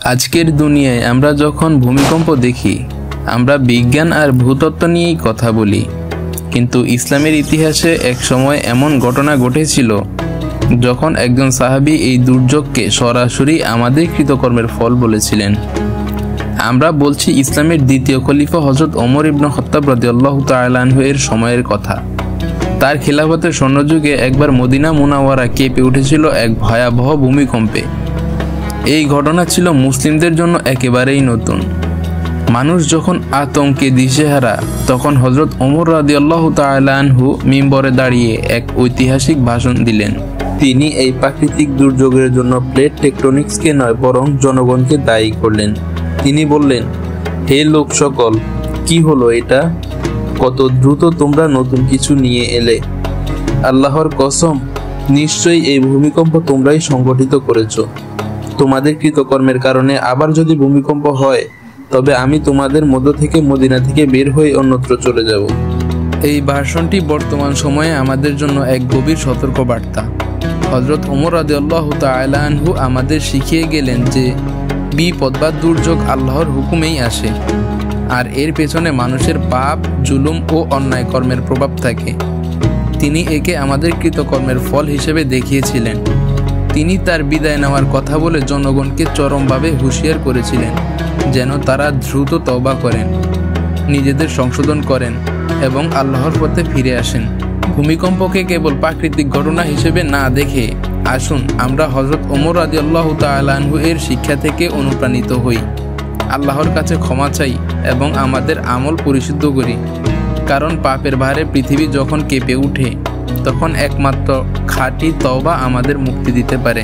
আজকের দুনিয়ায় আমরা যখন ভূমিকম্প দেখি, আমরা বিজ্ঞান আর ভূতত্ত্ব নিয়েই কথা বলি, কিন্তু ইসলামের ইতিহাসে এক সময় এমন ঘটনা ঘটেছিল যখন একজন সাহাবী এই দুর্যোগকে সরাসরি আমাদের কৃতকর্মের ফল বলেছিলেন। আমরা বলছি ইসলামের দ্বিতীয় খলিফা হযরত ওমর ইবনে খাত্তাব রাদিয়াল্লাহু তাআলা আনহু এর সময়ের কথা। তার খিলাফতের স্বর্ণযুগে একবার মদিনা মুনাওয়ারা কেঁপে উঠেছিল এক ভয়াবহ ভূমিকম্পে। এই ঘটনা ছিল মুসলিমদের জন্য একেবারেই নতুন। মানুষ যখন আতঙ্কে দিশেহারা, তখন হযরত ওমর রাদিয়াল্লাহু তাআলা আনহু মিম্বরে দাঁড়িয়ে এক ঐতিহাসিক ভাষণ দিলেন। তিনি এই প্রাকৃতিক দুর্যোগের জন্য প্লেট টেকটনিক্সকে নয়, বরং জনগণকে দায়ী করলেন। তিনি বললেন, হে লোক সকল, কি হলো এটা? কত দ্রুত তোমরা নতুন কিছু নিয়ে এলে! আল্লাহর কসম, নিশ্চয়ই এই ভূমিকম্প তোমরাই সংগঠিত করেছো। তোমাদের কৃতকর্মের কারণে আবার যদি ভূমিকম্প হয়, তবে আমি তোমাদের মধ্য থেকে মদিনা থেকে বের হয়ে অন্যত্র চলে যাব। এই ভাষণটি বর্তমান সময়ে আমাদের জন্য এক গভীর সতর্কবার্তা। হযরত ওমর রাদিয়াল্লাহু তাআলা আনহু আমাদের শিখিয়ে গেলেন যে বিপদ বা দুর্যোগ আল্লাহর হুকুমেই আসে, আর এর পেছনে মানুষের পাপ, জুলুম ও অন্যায় কর্মের প্রভাব থাকে। তিনি একে আমাদের কৃতকর্মের ফল হিসেবে দেখিয়েছিলেন। তিনি তার বিদায় নেওয়ার কথা বলে জনগণকে চরমভাবে হুঁশিয়ার করেছিলেন যেন তারা দ্রুত তওবা করেন, নিজেদের সংশোধন করেন এবং আল্লাহর পথে ফিরে আসেন। ভূমিকম্পকে কেবল প্রাকৃতিক ঘটনা হিসেবে না দেখে আসুন আমরা হযরত ওমর রাদিয়াল্লাহু তাআলা আনহু এর শিক্ষা থেকে অনুপ্রাণিত হই, আল্লাহর কাছে ক্ষমা চাই এবং আমাদের আমল পরিশুদ্ধ করি। কারণ পাপের ভারে পৃথিবী যখন কেঁপে ওঠে, তখন একমাত্র খাঁটি তওবা আমাদের মুক্তি দিতে পারে।